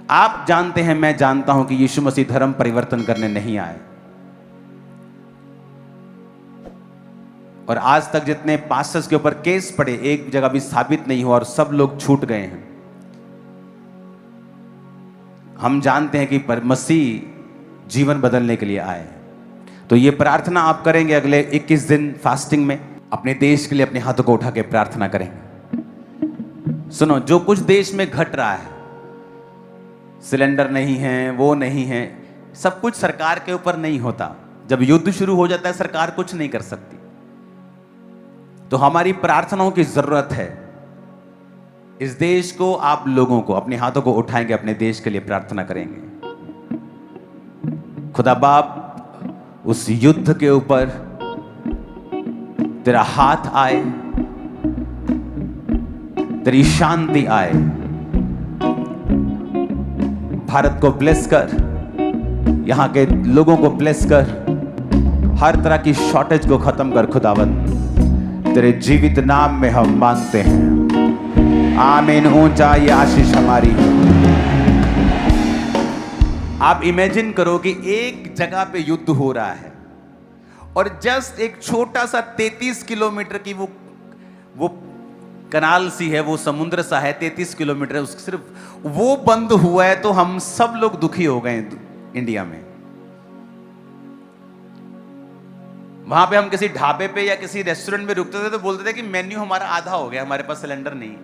आप जानते हैं, मैं जानता हूं कि यीशु मसीह धर्म परिवर्तन करने नहीं आए। और आज तक जितने पास्टर्स के ऊपर केस पड़े, एक जगह भी साबित नहीं हुआ और सब लोग छूट गए हैं। हम जानते हैं कि मसीह जीवन बदलने के लिए आए। तो ये प्रार्थना आप करेंगे अगले 21 दिन फास्टिंग में, अपने देश के लिए अपने हाथों को उठा के प्रार्थना करेंगे। सुनो, जो कुछ देश में घट रहा है, सिलेंडर नहीं है, वो नहीं है, सब कुछ सरकार के ऊपर नहीं होता। जब युद्ध शुरू हो जाता है सरकार कुछ नहीं कर सकती। तो हमारी प्रार्थनाओं की जरूरत है। इस देश को, आप लोगों को अपने हाथों को उठाएंगे, अपने देश के लिए प्रार्थना करेंगे। खुदा बाप, उस युद्ध के ऊपर तेरा हाथ आए, तेरी शांति आए। भारत को ब्लेस कर, यहां के लोगों को ब्लेस कर, हर तरह की शॉर्टेज को खत्म कर। खुदावंद, तेरे जीवित नाम में हम मांगते हैं, आमीन। ऊंचा ये आशीष हमारी। आप इमेजिन करो कि एक जगह पे युद्ध हो रहा है और जस्ट एक छोटा सा 33 किलोमीटर की वो कनाल सी है, वो समुद्र सा है, 33 किलोमीटर है, सिर्फ वो बंद हुआ है तो हम सब लोग दुखी हो गए इंडिया में। वहां पे हम किसी ढाबे पे या किसी रेस्टोरेंट में रुकते थे तो बोलते थे कि मेन्यू हमारा आधा हो गया, हमारे पास सिलेंडर नहीं।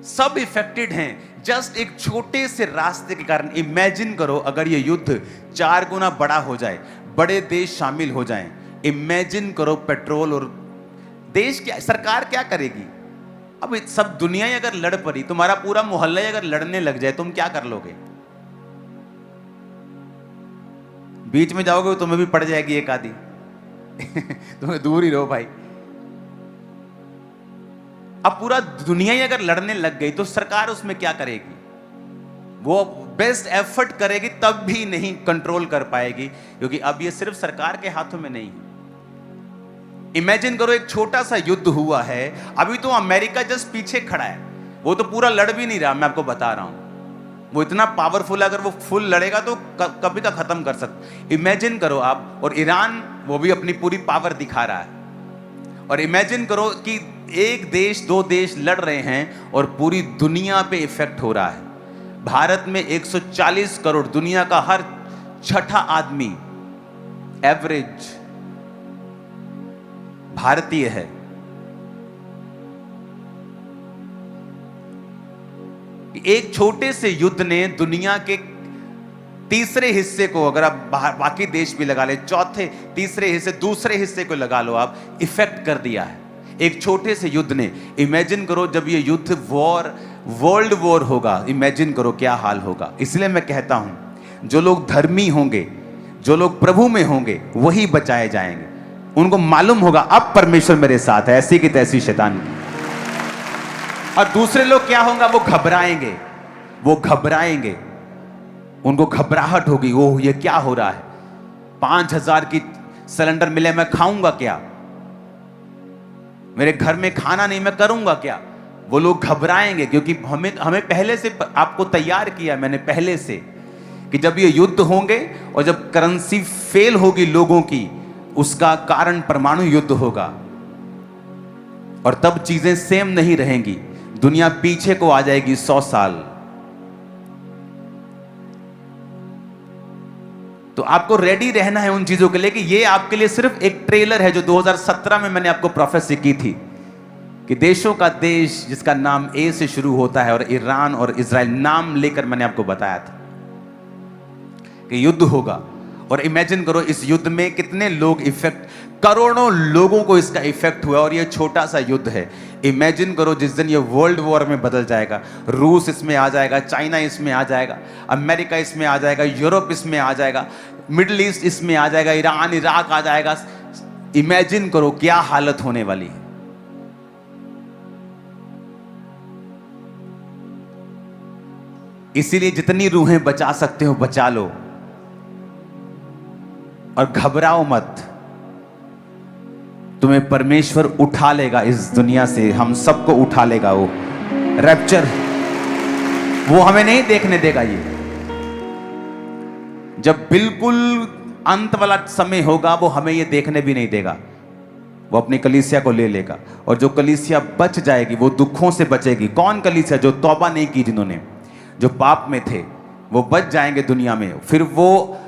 सब इफेक्टेड हैं जस्ट एक छोटे से रास्ते के कारण। इमेजिन करो अगर ये युद्ध 4 गुना बड़ा हो जाए, बड़े देश शामिल हो जाएं। इमेजिन करो पेट्रोल और देश क्या, सरकार क्या करेगी? अब सब दुनिया ही अगर लड़ पड़ी, तुम्हारा पूरा मोहल्ला ही अगर लड़ने लग जाए, तुम क्या कर लोगे? बीच में जाओगे तुम्हें भी पड़ जाएगी एक आधी। तुम्हें दूर ही रहो भाई। अब पूरा दुनिया ही अगर लड़ने लग गई तो सरकार उसमें क्या करेगी? वो बेस्ट एफर्ट करेगी तब भी नहीं कंट्रोल कर पाएगी, क्योंकि अब ये सिर्फ सरकार के हाथों में नहीं है। इमेजिन करो एक छोटा सा युद्ध हुआ है, अभी तो अमेरिका जस्ट पीछे खड़ा है, वो तो पूरा लड़ भी नहीं रहा। मैं आपको बता रहा हूं, वो इतना पावरफुल है, अगर वो फुल लड़ेगा तो कभी का खत्म कर सकता। इमेजिन करो आप, और ईरान वो भी अपनी पूरी पावर दिखा रहा है। और इमेजिन करो कि एक देश, 2 देश लड़ रहे हैं और पूरी दुनिया पे इफेक्ट हो रहा है। भारत में 140 करोड़, दुनिया का हर 6ठा आदमी एवरेज भारतीय है। एक छोटे से युद्ध ने दुनिया के तीसरे हिस्से को, अगर आप बाकी देश भी लगा ले, चौथे तीसरे हिस्से, दूसरे हिस्से को लगा लो आप, इफेक्ट कर दिया है एक छोटे से युद्ध ने। इमेजिन करो जब ये युद्ध वर्ल्ड वॉर होगा, इमेजिन करो क्या हाल होगा। इसलिए मैं कहता हूं, जो लोग धर्मी होंगे, जो लोग प्रभु में होंगे, वही बचाए जाएंगे। उनको मालूम होगा अब परमेश्वर मेरे साथ है, ऐसी की तैसी शैतान की। और दूसरे लोग क्या होगा? वो घबराएंगे, वो घबराएंगे, उनको घबराहट होगी। ओह, ये क्या हो रहा है? 5000 की सिलेंडर मिले, मैं खाऊंगा क्या? मेरे घर में खाना नहीं, मैं करूंगा क्या? वो लोग घबराएंगे, क्योंकि हमें पहले से आपको तैयार किया मैंने पहले से कि जब ये युद्ध होंगे और जब करेंसी फेल होगी लोगों की, उसका कारण परमाणु युद्ध होगा। और तब चीजें सेम नहीं रहेंगी, दुनिया पीछे को आ जाएगी 100 साल। तो आपको रेडी रहना है उन चीजों के लिए कि ये आपके लिए सिर्फ एक ट्रेलर है, जो 2017 में मैंने आपको प्रोफेसी की थी कि देशों का देश जिसका नाम ए से शुरू होता है, और ईरान और इजराइल नाम लेकर मैंने आपको बताया था कि युद्ध होगा। और इमेजिन करो इस युद्ध में कितने लोग इफेक्ट, करोड़ों लोगों को इसका इफेक्ट हुआ, और ये छोटा सा युद्ध है। इमेजिन करो जिस दिन ये वर्ल्ड वॉर में बदल जाएगा, रूस इसमें आ जाएगा, चाइना इसमें आ जाएगा, अमेरिका इसमें आ जाएगा, यूरोप इसमें आ जाएगा, मिडिल ईस्ट इसमें आ जाएगा, ईरान इराक आ जाएगा। इमेजिन करो क्या हालत होने वाली है। इसीलिए जितनी रूहें बचा सकते हो बचा लो, और घबराओ मत। तुम्हें परमेश्वर उठा लेगा इस दुनिया से, हम सबको उठा लेगा। वो रैप्चर वो हमें नहीं देखने देगा। ये जब बिल्कुल अंत वाला समय होगा वो हमें ये देखने भी नहीं देगा। वो अपनी कलीसिया को ले लेगा, और जो कलीसिया बच जाएगी वो दुखों से बचेगी। कौन कलीसिया? जो तौबा नहीं की, जिन्होंने, जो पाप में थे, वो बच जाएंगे दुनिया में। फिर वो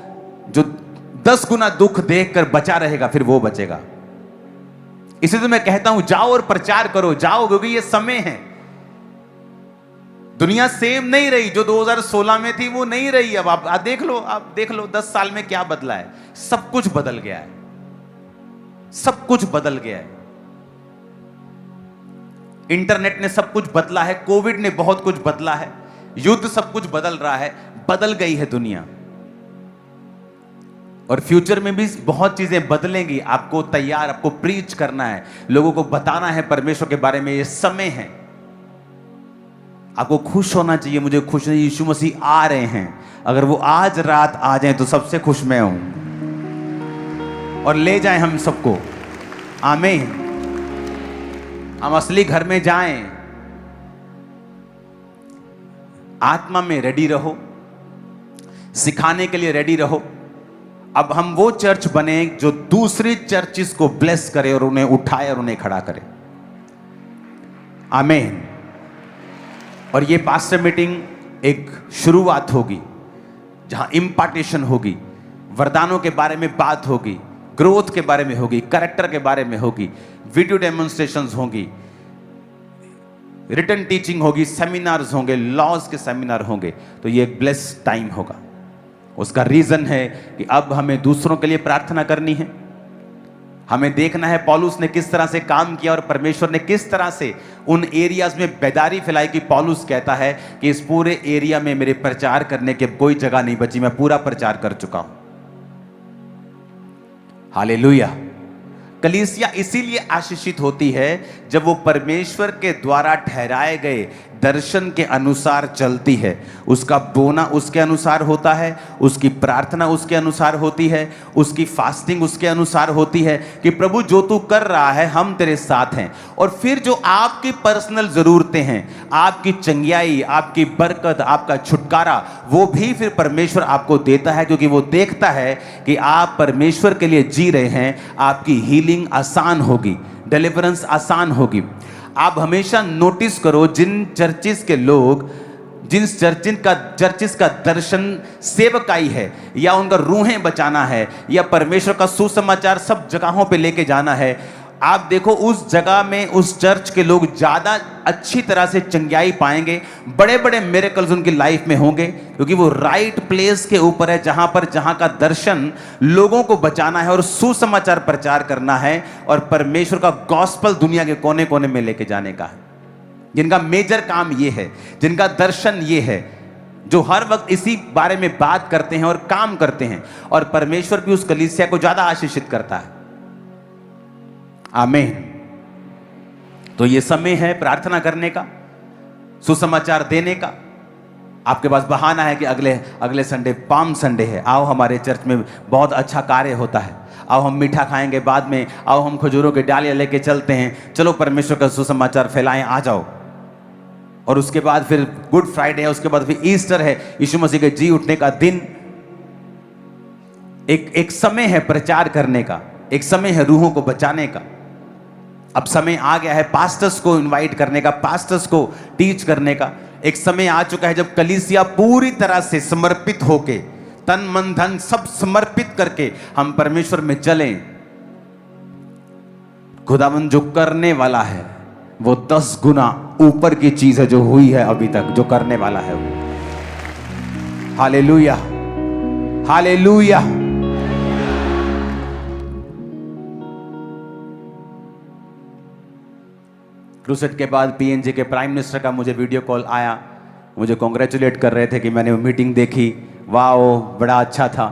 जो 10 गुना दुख देखकर बचा रहेगा, फिर वो बचेगा। इसलिए तो मैं कहता हूं जाओ और प्रचार करो, जाओ, क्योंकि ये समय है। दुनिया सेम नहीं रही, जो 2016 में थी वो नहीं रही। अब आप देख लो, 10 साल में क्या बदला है। सब कुछ बदल गया है, सब कुछ बदल गया है। इंटरनेट ने सब कुछ बदला है, कोविड ने बहुत कुछ बदला है, युद्ध, सब कुछ बदल रहा है, बदल गई है दुनिया। और फ्यूचर में भी बहुत चीजें बदलेंगी। आपको तैयार, आपको प्रीच करना है, लोगों को बताना है परमेश्वर के बारे में। ये समय है, आपको खुश होना चाहिए। मुझे खुश नहीं, यीशु मसीह आ रहे हैं। अगर वो आज रात आ जाएं तो सबसे खुश मैं हूं, और ले जाएं हम सबको। आमीन। हम असली घर में जाएं। आत्मा में रेडी रहो, सिखाने के लिए रेडी रहो। अब हम वो चर्च बने जो दूसरी चर्चिस को ब्लेस करे और उन्हें उठाए और उन्हें खड़ा करे। आमीन। और ये पास्टर मीटिंग एक शुरुआत होगी, जहां इम्पार्टेशन होगी, वरदानों के बारे में बात होगी, ग्रोथ के बारे में होगी, कैरेक्टर के बारे में होगी, वीडियो डेमोन्स्ट्रेशंस होंगी, रिटन टीचिंग होगी, सेमिनार्स होंगे, लॉज के सेमिनार होंगे। तो ये एक ब्लेस्ड टाइम होगा। उसका रीजन है कि अब हमें दूसरों के लिए प्रार्थना करनी है। हमें देखना है पौलुस ने किस तरह से काम किया और परमेश्वर ने किस तरह से उन एरियाज में बेदारी फैलाई कि पौलुस कहता है कि इस पूरे एरिया में मेरे प्रचार करने की कोई जगह नहीं बची, मैं पूरा प्रचार कर चुका हूं। हालेलुया। कलीसिया इसीलिए आशीषित होती है जब वो परमेश्वर के द्वारा ठहराए गए दर्शन के अनुसार चलती है। उसका बोना उसके अनुसार होता है, उसकी प्रार्थना उसके अनुसार होती है, उसकी फास्टिंग उसके अनुसार होती है कि प्रभु जो तू कर रहा है हम तेरे साथ हैं। और फिर जो आपकी पर्सनल ज़रूरतें हैं, आपकी चंगियाई, आपकी बरकत, आपका छुटकारा, वो भी फिर परमेश्वर आपको देता है, क्योंकि वो देखता है कि आप परमेश्वर के लिए जी रहे हैं। आपकी हीलिंग आसान होगी, डिलीवरेंस आसान होगी। आप हमेशा नोटिस करो, जिन चर्चिस के लोग, जिन चर्चिस का दर्शन सेवकाई है, या उनका रूहें बचाना है, या परमेश्वर का सुसमाचार सब जगहों पे लेके जाना है, आप देखो उस जगह में उस चर्च के लोग ज़्यादा अच्छी तरह से चंगाई पाएंगे। बड़े बड़े मिरेकल्स उनकी लाइफ में होंगे, क्योंकि वो राइट प्लेस के ऊपर है, जहाँ का दर्शन लोगों को बचाना है और सुसमाचार प्रचार करना है और परमेश्वर का गॉस्पल दुनिया के कोने कोने में लेके जाने का है। जिनका मेजर काम ये है, जिनका दर्शन ये है, जो हर वक्त इसी बारे में बात करते हैं और काम करते हैं, और परमेश्वर भी उस कलीसिया को ज़्यादा आशीषित करता है। आमीन। तो ये समय है प्रार्थना करने का, सुसमाचार देने का। आपके पास बहाना है कि अगले संडे पाम संडे है, आओ हमारे चर्च में बहुत अच्छा कार्य होता है, आओ हम मीठा खाएंगे बाद में, आओ हम खजूरों के डालियां लेके चलते हैं, चलो परमेश्वर का सुसमाचार फैलाएं, आ जाओ। और उसके बाद फिर गुड फ्राइडे है, उसके बाद फिर ईस्टर है, यीशु मसीह के जी उठने का दिन। एक समय है प्रचार करने का, एक समय है रूहों को बचाने का। अब समय आ गया है पास्टर्स को इनवाइट करने का, पास्टर्स को टीच करने का। एक समय आ चुका है जब कलीसिया पूरी तरह से समर्पित होके, तन मन धन सब समर्पित करके हम परमेश्वर में चलें। खुदावंद जो करने वाला है वो 10 गुना ऊपर की चीज है जो हुई है अभी तक, जो करने वाला है वो। Hallelujah, hallelujah. क्रूसेड के बाद पीएनजी के प्राइम मिनिस्टर का मुझे वीडियो कॉल आया, मुझे कॉन्ग्रेचुलेट कर रहे थे कि मैंने वो मीटिंग देखी, वाह बड़ा अच्छा था।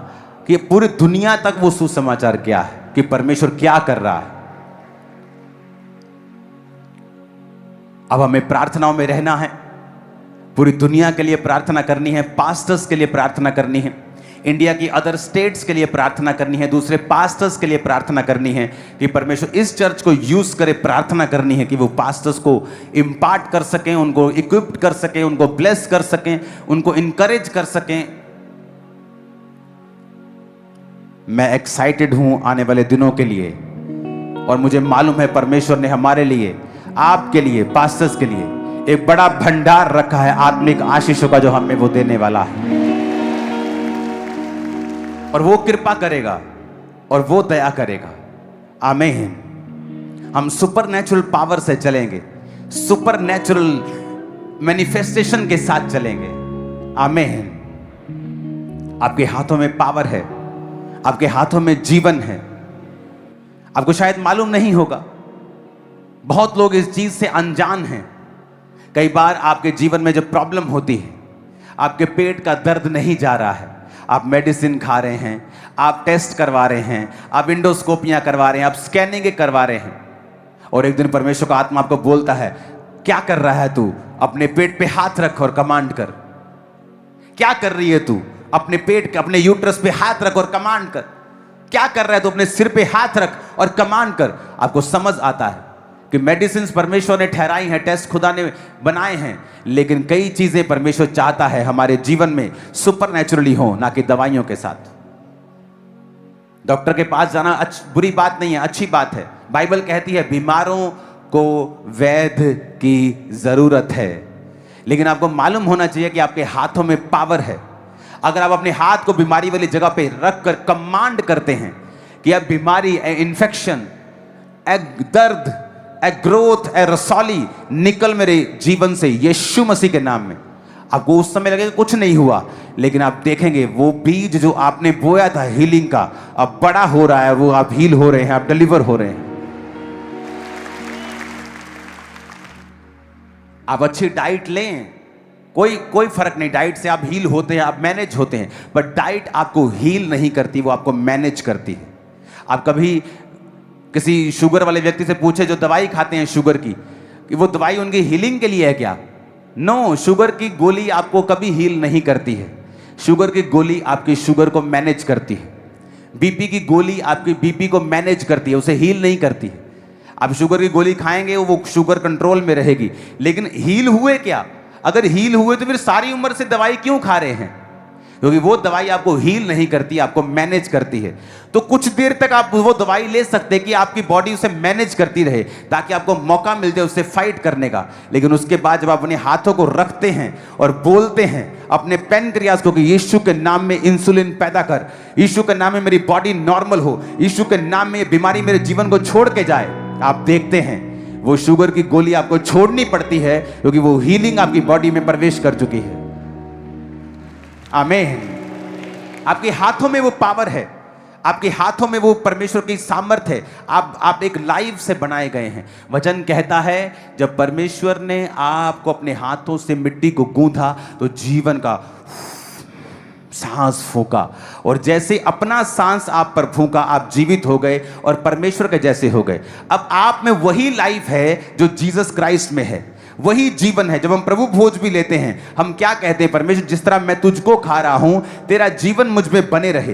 कि पूरी दुनिया तक वो सुसमाचार क्या है कि परमेश्वर क्या कर रहा है। अब हमें प्रार्थनाओं में रहना है, पूरी दुनिया के लिए प्रार्थना करनी है, पास्टर्स के लिए प्रार्थना करनी है, इंडिया की अदर स्टेट्स के लिए प्रार्थना करनी है, दूसरे पास्टर्स के लिए प्रार्थना करनी है कि परमेश्वर इस चर्च को यूज करे, प्रार्थना करनी है कि वो पास्टर्स को इम्पार्ट कर सकें, उनको इक्विप्ड कर सकें, उनको ब्लेस कर सकें, उनको इनकरेज कर सकें। मैं एक्साइटेड हूं आने वाले दिनों के लिए, और मुझे मालूम है परमेश्वर ने हमारे लिए, आपके लिए, पास्टर्स के लिए एक बड़ा भंडार रखा है आत्मिक आशीषों का, जो हमें वो देने वाला है। और वो कृपा करेगा और वो दया करेगा। आमीन। हम सुपरनैचुरल पावर से चलेंगे, सुपरनैचुरल मैनिफेस्टेशन के साथ चलेंगे। आमीन। आपके हाथों में पावर है, आपके हाथों में जीवन है। आपको शायद मालूम नहीं होगा, बहुत लोग इस चीज से अनजान हैं। कई बार आपके जीवन में जब प्रॉब्लम होती है, आपके पेट का दर्द नहीं जा रहा है, आप मेडिसिन खा रहे हैं, आप टेस्ट करवा रहे हैं, आप इंडोस्कोपियां करवा रहे हैं, आप स्कैनिंग करवा रहे हैं, और एक दिन परमेश्वर का आत्मा आपको बोलता है, क्या कर रहा है तू? अपने पेट पे हाथ रख और कमांड कर। क्या कर रही है तू? अपने पेट, अपने यूट्रस पे हाथ रख और कमांड कर। क्या कर रहा है तू? अपने सिर पे हाथ रख और कमांड कर। आपको समझ आता है कि मेडिसिन परमेश्वर ने ठहराई हैं, टेस्ट खुदा ने बनाए हैं, लेकिन कई चीजें परमेश्वर चाहता है हमारे जीवन में सुपरनैचुरली हो, ना कि दवाइयों के साथ। डॉक्टर के पास जाना बुरी बात नहीं है, अच्छी बात है। बाइबल कहती है बीमारों को वैद्य की जरूरत है, लेकिन आपको मालूम होना चाहिए कि आपके हाथों में पावर है। अगर आप अपने हाथ को बीमारी वाली जगह पे रख कर कमांड करते हैं कि अब बीमारी, इन्फेक्शन, दर्द, ग्रोथ, रसौली निकल मेरे जीवन से यीशु मसीह के नाम में, आपको उस समय लगेगा कुछ नहीं हुआ, लेकिन आप देखेंगे वो बीज जो आपने बोया था हीलिंग का, अब बड़ा हो रहा है, वो आप हील हो रहे हैं, आप डिलीवर हो रहे हैं। आप अच्छी डाइट लें, कोई फर्क नहीं, डाइट से आप हील होते हैं, आप मैनेज होते हैं, बट डाइट आपको हील नहीं करती, वो आपको मैनेज करती है। आप कभी किसी शुगर वाले व्यक्ति से पूछे जो दवाई खाते हैं शुगर की, कि वो दवाई उनकी हीलिंग के लिए है क्या? नो, शुगर की गोली आपको कभी हील नहीं करती है। शुगर की गोली आपकी शुगर को मैनेज करती है। बीपी की गोली आपकी बीपी को मैनेज करती है, उसे हील नहीं करती है। आप शुगर की गोली खाएंगे, वो शुगर कंट्रोल में रहेगी, लेकिन हील हुए क्या? अगर हील हुए तो फिर सारी उम्र से दवाई क्यों खा रहे हैं? क्योंकि वो दवाई आपको हील नहीं करती, आपको मैनेज करती है। तो कुछ देर तक आप वो दवाई ले सकते हैं कि आपकी बॉडी उसे मैनेज करती रहे, ताकि आपको मौका मिल जाए उससे फाइट करने का। लेकिन उसके बाद जब आप अपने हाथों को रखते हैं और बोलते हैं अपने पैनक्रियाज को कि यीशु के नाम में इंसुलिन पैदा कर, यीशु के नाम में मेरी बॉडी नॉर्मल हो, यीशु के नाम में ये बीमारी मेरे जीवन को छोड़ के जाए, आप देखते हैं वो शुगर की गोली आपको छोड़नी पड़ती है, क्योंकि वो हीलिंग आपकी बॉडी में प्रवेश कर चुकी है। आमीन। आपके हाथों में वो पावर है, आपके हाथों में वो परमेश्वर की सामर्थ है। आप एक लाइफ से बनाए गए हैं। वचन कहता है जब परमेश्वर ने आपको अपने हाथों से मिट्टी को गूंथा तो जीवन का सांस फूका, और जैसे अपना सांस आप पर फूका, आप जीवित हो गए और परमेश्वर के जैसे हो गए। अब आप में वही लाइफ है जो जीसस क्राइस्ट में है, वही जीवन है। जब हम प्रभु भोज भी लेते हैं, हम क्या कहते हैं? परमेश्वर, जिस तरह मैं तुझको खा रहा हूं, तेरा जीवन मुझ में बने रहे।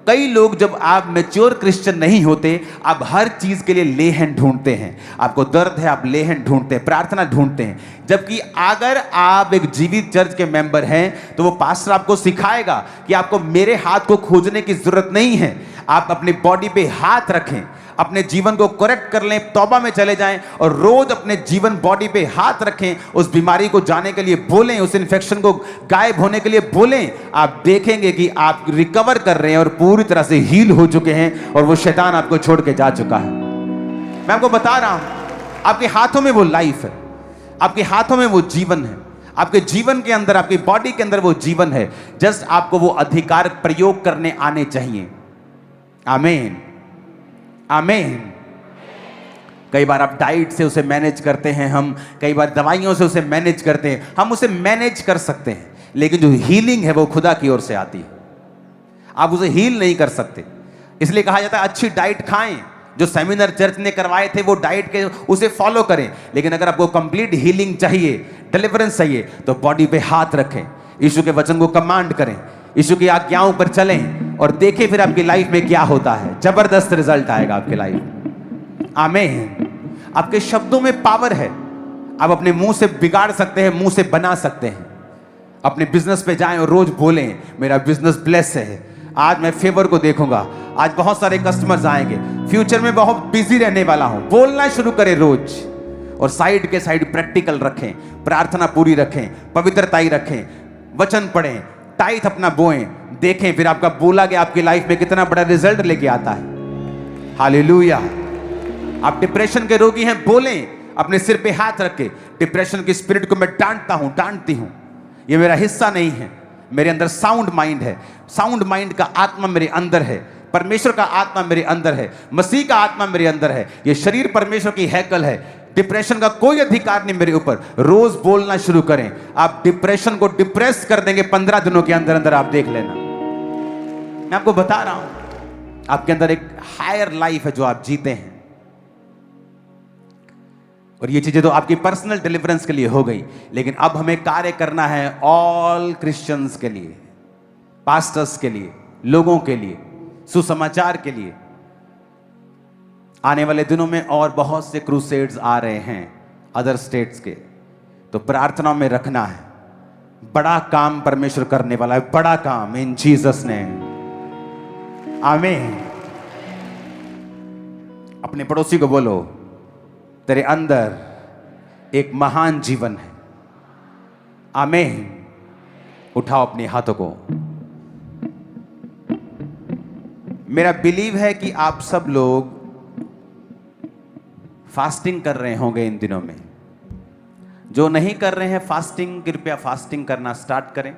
कई लोग, जब आप मैच्योर क्रिश्चियन नहीं होते, आप हर चीज के लिए लेहन ढूंढते हैं। आपको दर्द है, आप लेहन ढूंढते हैं, प्रार्थना ढूंढते हैं। जबकि अगर आप एक जीवित चर्च के मेंबर हैं, तो वो पास्टर आपको सिखाएगा कि आपको मेरे हाथ को खोजने की जरूरत नहीं है। आप अपनी बॉडी पे हाथ रखें, अपने जीवन को करेक्ट कर लें, तौबा में चले जाएं और रोज अपने जीवन बॉडी पे हाथ रखें, उस बीमारी को जाने के लिए बोलें, उस इन्फेक्शन को गायब होने के लिए बोलें। आप देखेंगे कि आप रिकवर कर रहे हैं और पूरी तरह से हील हो चुके हैं, और वो शैतान आपको छोड़ के जा चुका है। मैं आपको बता रहा हूं, आपके हाथों में वो लाइफ है, आपके हाथों में वो जीवन है, आपके जीवन के अंदर, आपकी बॉडी के अंदर वो जीवन है। जस्ट आपको वो अधिकार प्रयोग करने आने चाहिए। आमीन, आमीन। कई बार आप डाइट से उसे मैनेज करते हैं, हम कई बार दवाइयों से उसे मैनेज करते हैं, हम उसे मैनेज कर सकते हैं, लेकिन जो हीलिंग है वो खुदा की ओर से आती है। आप उसे हील नहीं कर सकते। इसलिए कहा जाता है अच्छी डाइट खाएं। जो सेमिनार चर्च ने करवाए थे वो डाइट के उसे फॉलो करें, लेकिन अगर आपको कंप्लीट हीलिंग चाहिए, डिलीवरेंस चाहिए, तो बॉडी पे हाथ रखें, यीशु के वचन को कमांड करें, यीशु की आज्ञाओं पर चलें और देखें फिर आपकी लाइफ में क्या होता है। जबरदस्त रिजल्ट आएगा आपकी लाइफ में। आमीन। आपके शब्दों में पावर है। आप अपने मुंह से बिगाड़ सकते हैं, मुंह से बना सकते हैं। अपने बिजनेस पे जाएं और रोज बोलें, मेरा बिजनेस ब्लेस है, आज मैं फेवर को देखूंगा, आज बहुत सारे कस्टमर्स आएंगे, फ्यूचर में बहुत बिजी रहने वाला हूं। बोलना शुरू करें रोज। और साइड के साइड प्रैक्टिकल रखें, प्रार्थना पूरी रखें, पवित्रताई रखें, वचन पढ़ें, टाइट अपना बोएं, देखें फिर आपका बोला गया आपकी लाइफ में कितना बड़ा रिजल्ट लेके आता है। हालेलुया। आप डिप्रेशन के रोगी हैं, बोलें अपने सिर पे हाथ रख के, डिप्रेशन की स्पिरिट को मैं डांटता हूं, डांटती हूं, ये मेरा हिस्सा नहीं है। मेरे अंदर साउंड माइंड है, साउंड माइंड का आत्मा मेरे अंदर है, परमेश्वर का आत्मा मेरे अंदर है, मसीह का आत्मा मेरे अंदर है, ये शरीर परमेश्वर की हैकल है। डिप्रेशन का कोई अधिकार नहीं मेरे ऊपर। रोज बोलना शुरू करें, आप डिप्रेशन को डिप्रेस कर देंगे 15 दिनों के अंदर अंदर। आप देख लेना, मैं आपको बता रहा हूं, आपके अंदर एक हायर लाइफ है जो आप जीते हैं। और ये चीजें तो आपकी पर्सनल डिलीवरेंस के लिए हो गई, लेकिन अब हमें कार्य करना है ऑल क्रिश्चियंस के लिए, पास्टर्स के लिए, लोगों के लिए, सुसमाचार के लिए। आने वाले दिनों में और बहुत से क्रूसेड्स आ रहे हैं अदर स्टेट्स के, तो प्रार्थना में रखना है। बड़ा काम परमेश्वर करने वाला है, बड़ा काम, इन जीसस नेम। आमीन। अपने पड़ोसी को बोलो, तेरे अंदर एक महान जीवन है। आमीन। उठाओ अपने हाथों को। मेरा बिलीव है कि आप सब लोग फास्टिंग कर रहे होंगे इन दिनों में। जो नहीं कर रहे हैं फास्टिंग, कृपया फास्टिंग करना स्टार्ट करें।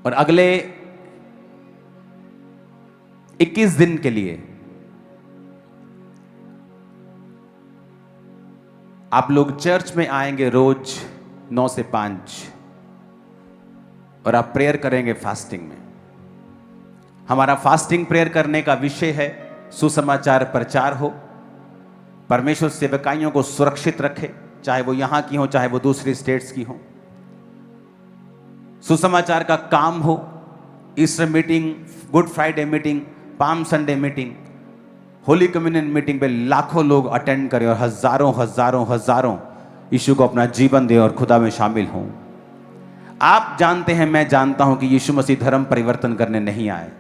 और अगले 21 दिन के लिए आप लोग चर्च में आएंगे रोज 9 से 5 और आप प्रेयर करेंगे फास्टिंग में। हमारा फास्टिंग प्रेयर करने का विषय है सुसमाचार प्रचार हो, परमेश्वर सेवकाइयों को सुरक्षित रखे, चाहे वो यहां की हो चाहे वो दूसरी स्टेट्स की हो। सुसमाचार का काम हो, Easter meeting, good Friday meeting, palm Sunday meeting, holy communion meeting पे लाखों लोग अटेंड करें और हजारों हजारों हजारों यीशु को अपना जीवन दे और खुदा में शामिल हों। आप जानते हैं, मैं जानता हूं कि यीशु मसीह धर्म परिवर्तन करने नहीं आए।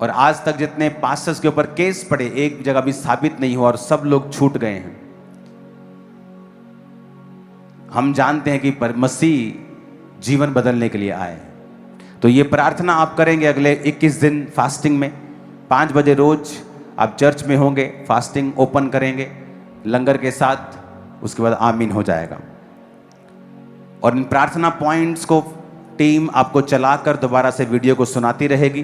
और आज तक जितने पास्टर्स के ऊपर केस पड़े, एक जगह भी साबित नहीं हुआ और सब लोग छूट गए हैं। हम जानते हैं कि मसीह जीवन बदलने के लिए आए। तो ये प्रार्थना आप करेंगे अगले 21 दिन फास्टिंग में। 5 बजे रोज आप चर्च में होंगे, फास्टिंग ओपन करेंगे लंगर के साथ, उसके बाद आमीन हो जाएगा। और इन प्रार्थना पॉइंट्स को टीम आपको चलाकर दोबारा से वीडियो को सुनाती रहेगी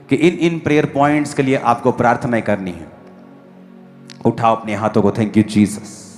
कि इन प्रेयर पॉइंट्स के लिए आपको प्रार्थना करनी है। उठाओ अपने हाथों को। Thank you Jesus.